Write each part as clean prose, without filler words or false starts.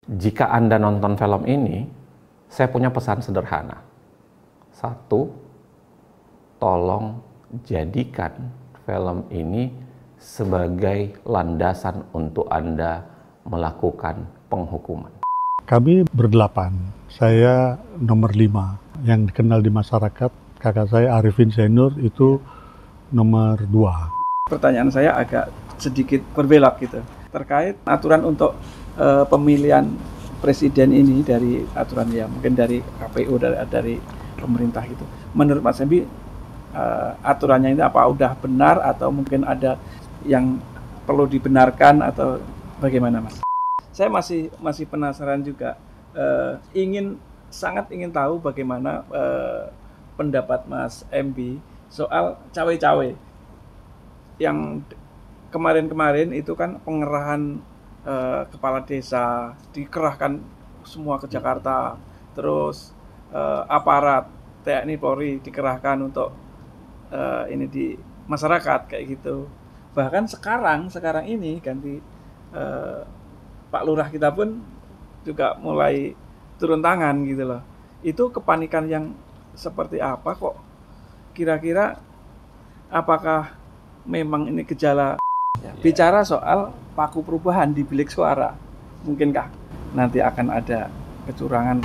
Jika Anda nonton film ini, saya punya pesan sederhana. Satu, tolong jadikan film ini sebagai landasan untuk Anda melakukan penghukuman. Kami berdelapan, saya nomor 5 yang dikenal di masyarakat. Kakak saya Arifin Zainur itu nomor 2. Pertanyaan saya agak sedikit berbelok gitu, terkait aturan untuk pemilihan presiden ini dari aturan ya mungkin dari KPU, dari pemerintah gitu. Menurut Mas Embi, aturannya ini apa udah benar atau mungkin ada yang perlu dibenarkan atau bagaimana, Mas? Saya masih penasaran juga, sangat ingin tahu bagaimana pendapat Mas Embi soal cawe-cawe yang kemarin-kemarin itu kan pengerahan kepala desa dikerahkan semua ke Jakarta, terus aparat TNI Polri dikerahkan untuk ini di masyarakat kayak gitu. Bahkan sekarang ini ganti Pak Lurah kita pun juga mulai turun tangan gitu loh. Itu kepanikan yang seperti apa kok? Kira-kira apakah memang ini gejala? Bicara soal paku perubahan di bilik suara, mungkinkah nanti akan ada kecurangan?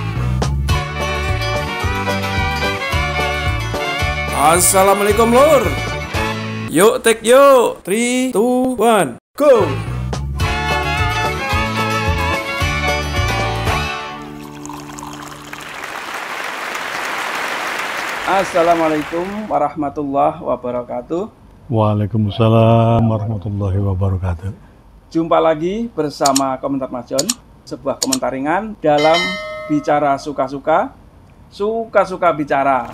Assalamualaikum Lur. Yuk take yuk. 3, 2, 1, go. Assalamualaikum warahmatullahi wabarakatuh. Waalaikumsalam warahmatullahi wabarakatuh. Jumpa lagi bersama Komentar Mas John, sebuah komentar ringan dalam bicara suka-suka, suka-suka bicara.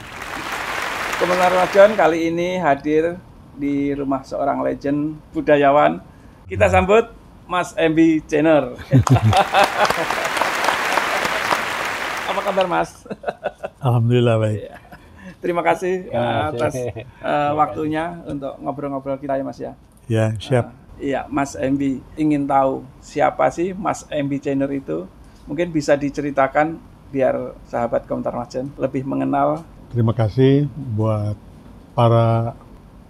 Komentar Mas John kali ini hadir di rumah seorang legend budayawan. Kita sambut Mas Embi Zainur. Apa kabar, Mas? Alhamdulillah baik. Terima kasih atas waktunya untuk ngobrol-ngobrol kita ya, Mas ya. Ya, siap. Iya, Mas Embi ingin tahu siapa sih Mas Embi Zainur itu? Mungkin bisa diceritakan biar sahabat Komentar Mas John lebih mengenal. Terima kasih buat para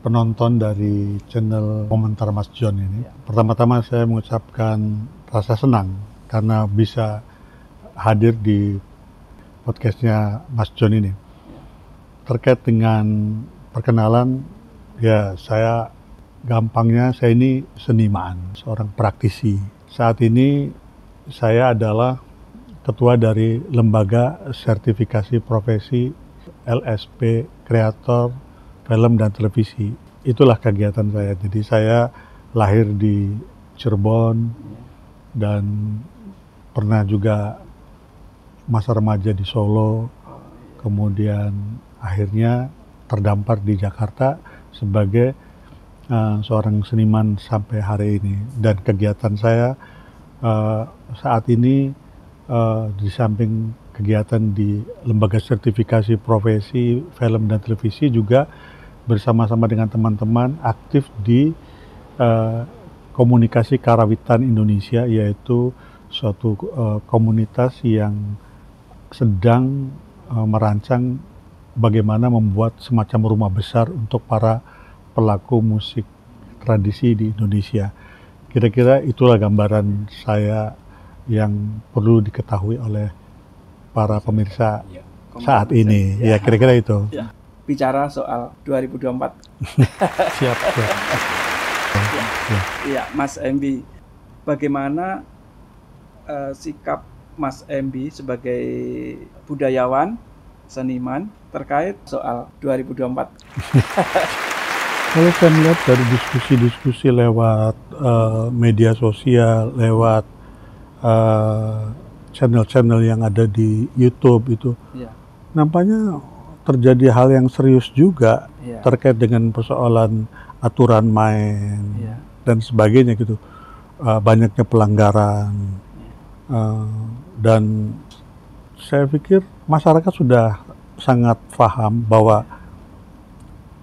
penonton dari channel Komentar Mas John ini. Pertama-tama saya mengucapkan rasa senang karena bisa hadir di podcastnya Mas John ini. Terkait dengan perkenalan, ya saya gampangnya saya ini seniman, seorang praktisi. Saat ini saya adalah ketua dari Lembaga Sertifikasi Profesi LSP Kreator Film dan Televisi. Itulah kegiatan saya. Jadi saya lahir di Cirebon dan pernah juga masa remaja di Solo, kemudian akhirnya terdampar di Jakarta sebagai seorang seniman sampai hari ini. Dan kegiatan saya saat ini di samping kegiatan di Lembaga Sertifikasi Profesi Film dan Televisi juga bersama-sama dengan teman-teman aktif di Komunikasi Karawitan Indonesia, yaitu suatu komunitas yang sedang merancang bagaimana membuat semacam rumah besar untuk para pelaku musik tradisi di Indonesia. Kira-kira itulah gambaran saya yang perlu diketahui oleh para pemirsa saat ini. Ya, kira-kira itu. Ya. Bicara soal 2024. Siap. Iya, Mas Embi, bagaimana sikap Mas Embi sebagai budayawan, seniman terkait soal 2024? Kalau saya melihat dari diskusi-diskusi lewat media sosial, lewat channel-channel yang ada di YouTube itu, nampaknya terjadi hal yang serius juga terkait dengan persoalan aturan main dan sebagainya gitu. Banyaknya pelanggaran dan saya pikir masyarakat sudah sangat paham bahwa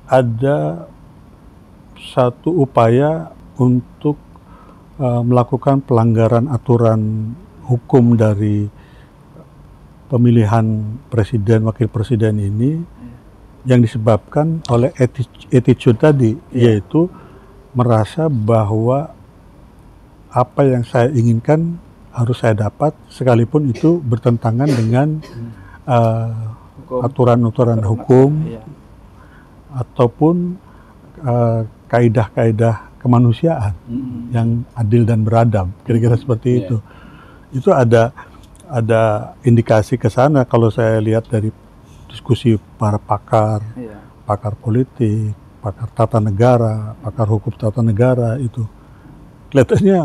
ada satu upaya untuk melakukan pelanggaran aturan hukum dari pemilihan presiden, wakil presiden ini yang disebabkan oleh attitude tadi, yaitu merasa bahwa apa yang saya inginkan harus saya dapat, sekalipun itu bertentangan dengan aturan-aturan hukum ataupun kaidah-kaidah kemanusiaan yang adil dan beradab, kira-kira seperti itu. Itu ada indikasi ke sana kalau saya lihat dari diskusi para pakar, pakar politik, pakar tata negara, pakar hukum tata negara, itu kelihatannya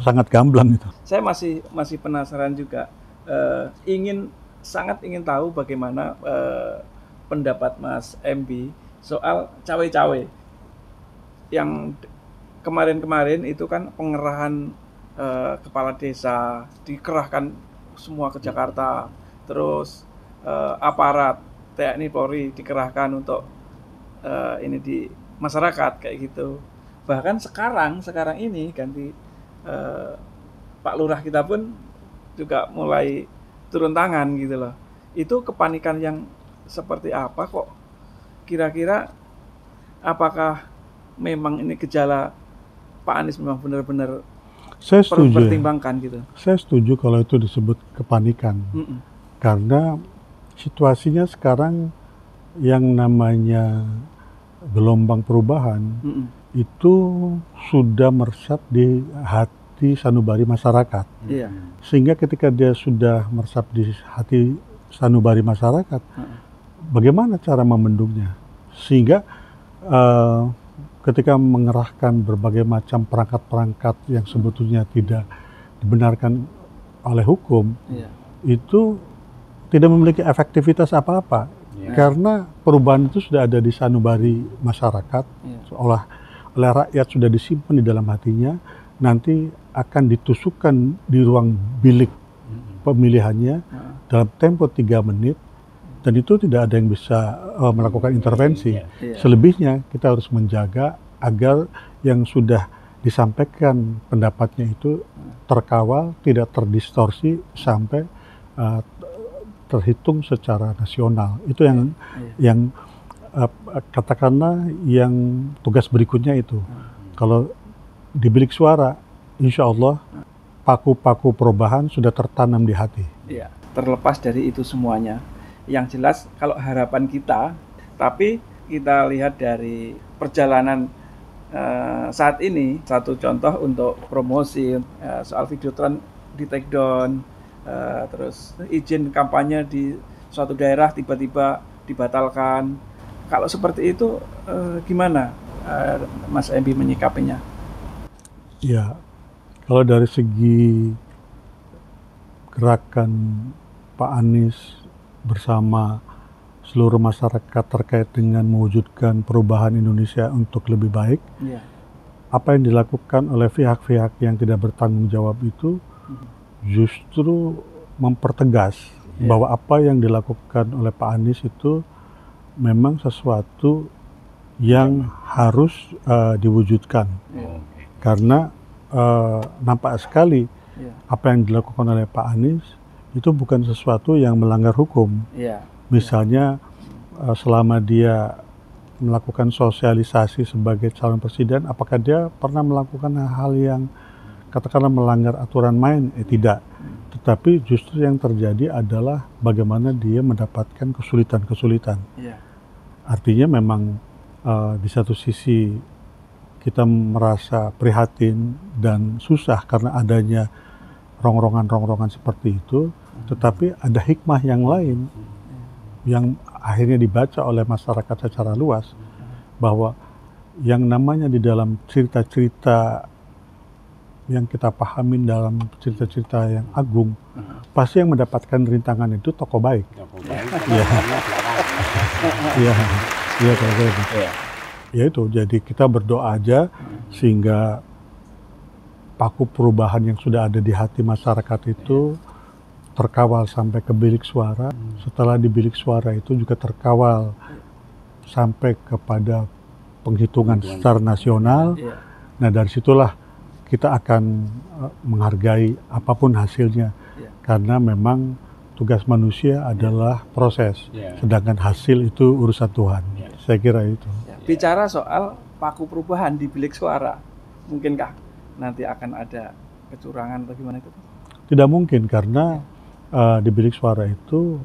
sangat gamblang itu. Saya masih penasaran juga, sangat ingin tahu bagaimana pendapat Mas MB soal cawe-cawe yang kemarin-kemarin itu kan pengerahan kepala desa, dikerahkan semua ke Jakarta, terus aparat TNI Polri dikerahkan untuk ini di masyarakat kayak gitu. Bahkan sekarang ini ganti Pak Lurah kita pun juga mulai turun tangan gitu loh. Itu kepanikan yang seperti apa kok? Kira-kira apakah memang ini gejala Pak Anies memang benar-benar pertimbangkan gitu? Saya setuju kalau itu disebut kepanikan. Karena situasinya sekarang yang namanya gelombang perubahan itu sudah meresap di hati sanubari masyarakat. Sehingga ketika dia sudah meresap di hati sanubari masyarakat, bagaimana cara membendungnya? Sehingga ketika mengerahkan berbagai macam perangkat-perangkat yang sebetulnya tidak dibenarkan oleh hukum, itu tidak memiliki efektivitas apa-apa. Karena perubahan itu sudah ada di sanubari masyarakat, seolah oleh rakyat sudah disimpan di dalam hatinya, nanti akan ditusukkan di ruang bilik pemilihannya dalam tempo 3 menit, dan itu tidak ada yang bisa melakukan intervensi. Selebihnya kita harus menjaga agar yang sudah disampaikan pendapatnya itu terkawal, tidak terdistorsi sampai terhitung secara nasional. Itu yang katakanlah yang tugas berikutnya itu. Kalau di bilik suara, insya Allah paku-paku perubahan sudah tertanam di hati. Terlepas dari itu semuanya, yang jelas kalau harapan kita, tapi kita lihat dari perjalanan saat ini, satu contoh untuk promosi soal Videotron di take down, terus izin kampanye di suatu daerah tiba-tiba dibatalkan. Kalau seperti itu gimana Mas MB menyikapinya? Ya, kalau dari segi gerakan Pak Anies bersama seluruh masyarakat terkait dengan mewujudkan perubahan Indonesia untuk lebih baik, apa yang dilakukan oleh pihak-pihak yang tidak bertanggung jawab itu justru mempertegas bahwa apa yang dilakukan oleh Pak Anies itu memang sesuatu yang harus diwujudkan. Karena nampak sekali apa yang dilakukan oleh Pak Anies itu bukan sesuatu yang melanggar hukum. Misalnya selama dia melakukan sosialisasi sebagai calon presiden, apakah dia pernah melakukan hal yang katakanlah melanggar aturan main? Tidak. Tetapi justru yang terjadi adalah bagaimana dia mendapatkan kesulitan-kesulitan. Artinya memang di satu sisi kita merasa prihatin dan susah karena adanya rongrongan-rongrongan seperti itu, tetapi ada hikmah yang lain yang akhirnya dibaca oleh masyarakat secara luas, bahwa yang namanya di dalam cerita-cerita yang kita pahamin dalam cerita-cerita yang agung, pasti yang mendapatkan rintangan itu tokoh baik. Iya, kalau gitu. Ya itu, jadi kita berdoa aja sehingga paku perubahan yang sudah ada di hati masyarakat itu terkawal sampai ke bilik suara. Setelah di bilik suara itu juga terkawal sampai kepada penghitungan secara nasional. Nah, dari situlah kita akan menghargai apapun hasilnya. karena memang tugas manusia adalah proses, sedangkan hasil itu urusan Tuhan. Saya kira itu. Bicara soal paku perubahan di bilik suara, mungkinkah nanti akan ada kecurangan atau gimana itu? Tidak mungkin, karena di bilik suara itu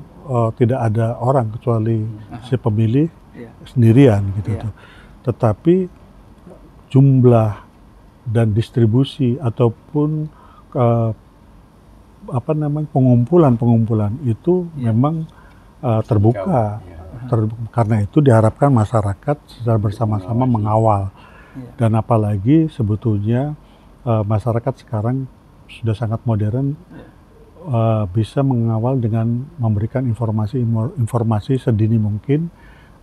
tidak ada orang kecuali si pemilih sendirian gitu. Tetapi jumlah dan distribusi ataupun pengumpulan itu memang terbuka. Karena itu diharapkan masyarakat secara bersama-sama mengawal. Dan apalagi sebetulnya masyarakat sekarang sudah sangat modern, bisa mengawal dengan memberikan informasi sedini mungkin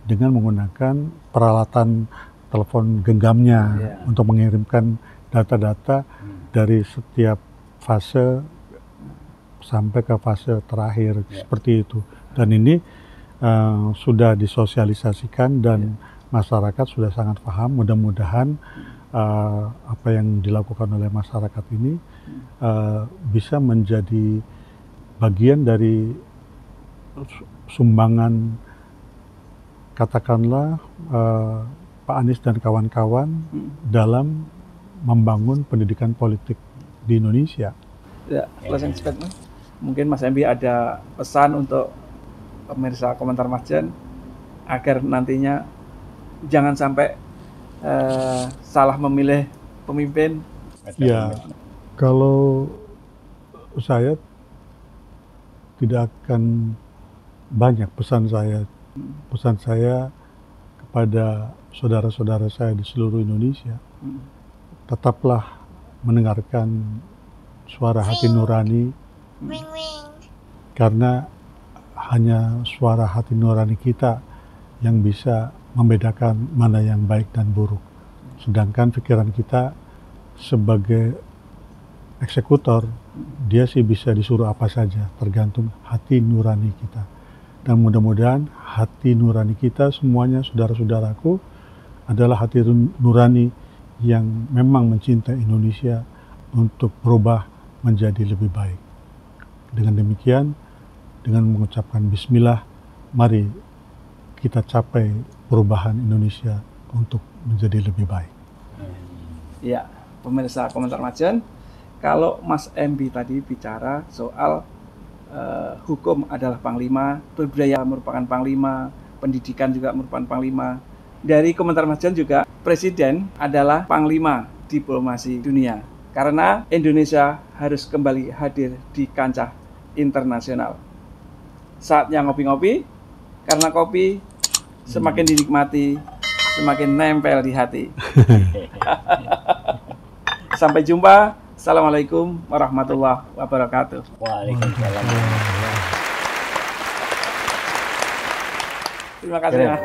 dengan menggunakan peralatan telepon genggamnya untuk mengirimkan data-data dari setiap fase sampai ke fase terakhir, seperti itu. Dan ini sudah disosialisasikan dan masyarakat sudah sangat paham. Mudah-mudahan apa yang dilakukan oleh masyarakat ini bisa menjadi bagian dari sumbangan, katakanlah Pak Anies dan kawan-kawan dalam membangun pendidikan politik di Indonesia. Ya, closing statement. Mungkin Mas Embi ada pesan untuk pemirsa Komentar Mas Jan agar nantinya jangan sampai salah memilih pemimpin. Ya, kalau saya tidak akan banyak pesan saya. Pesan saya kepada saudara-saudara saya di seluruh Indonesia, tetaplah mendengarkan suara hati nurani, karena hanya suara hati nurani kita yang bisa membedakan mana yang baik dan buruk. Sedangkan pikiran kita sebagai eksekutor, dia sih bisa disuruh apa saja, tergantung hati nurani kita. Dan mudah-mudahan hati nurani kita semuanya, saudara-saudaraku, adalah hati nurani yang memang mencintai Indonesia untuk berubah menjadi lebih baik. Dengan demikian, dengan mengucapkan bismillah, mari kita capai perubahan Indonesia untuk menjadi lebih baik. Ya, pemirsa Komentar Mas Jan, kalau Mas Embi tadi bicara soal hukum adalah panglima, berbudaya merupakan panglima, pendidikan juga merupakan panglima. Dari Komentar Mas Jan juga, Presiden adalah panglima diplomasi dunia. Karena Indonesia harus kembali hadir di kancah internasional. Saatnya ngopi-ngopi, karena kopi semakin dinikmati, semakin nempel di hati. Sampai jumpa. Assalamualaikum warahmatullahi wabarakatuh. Waalaikumsalam. Terima kasih, Mas.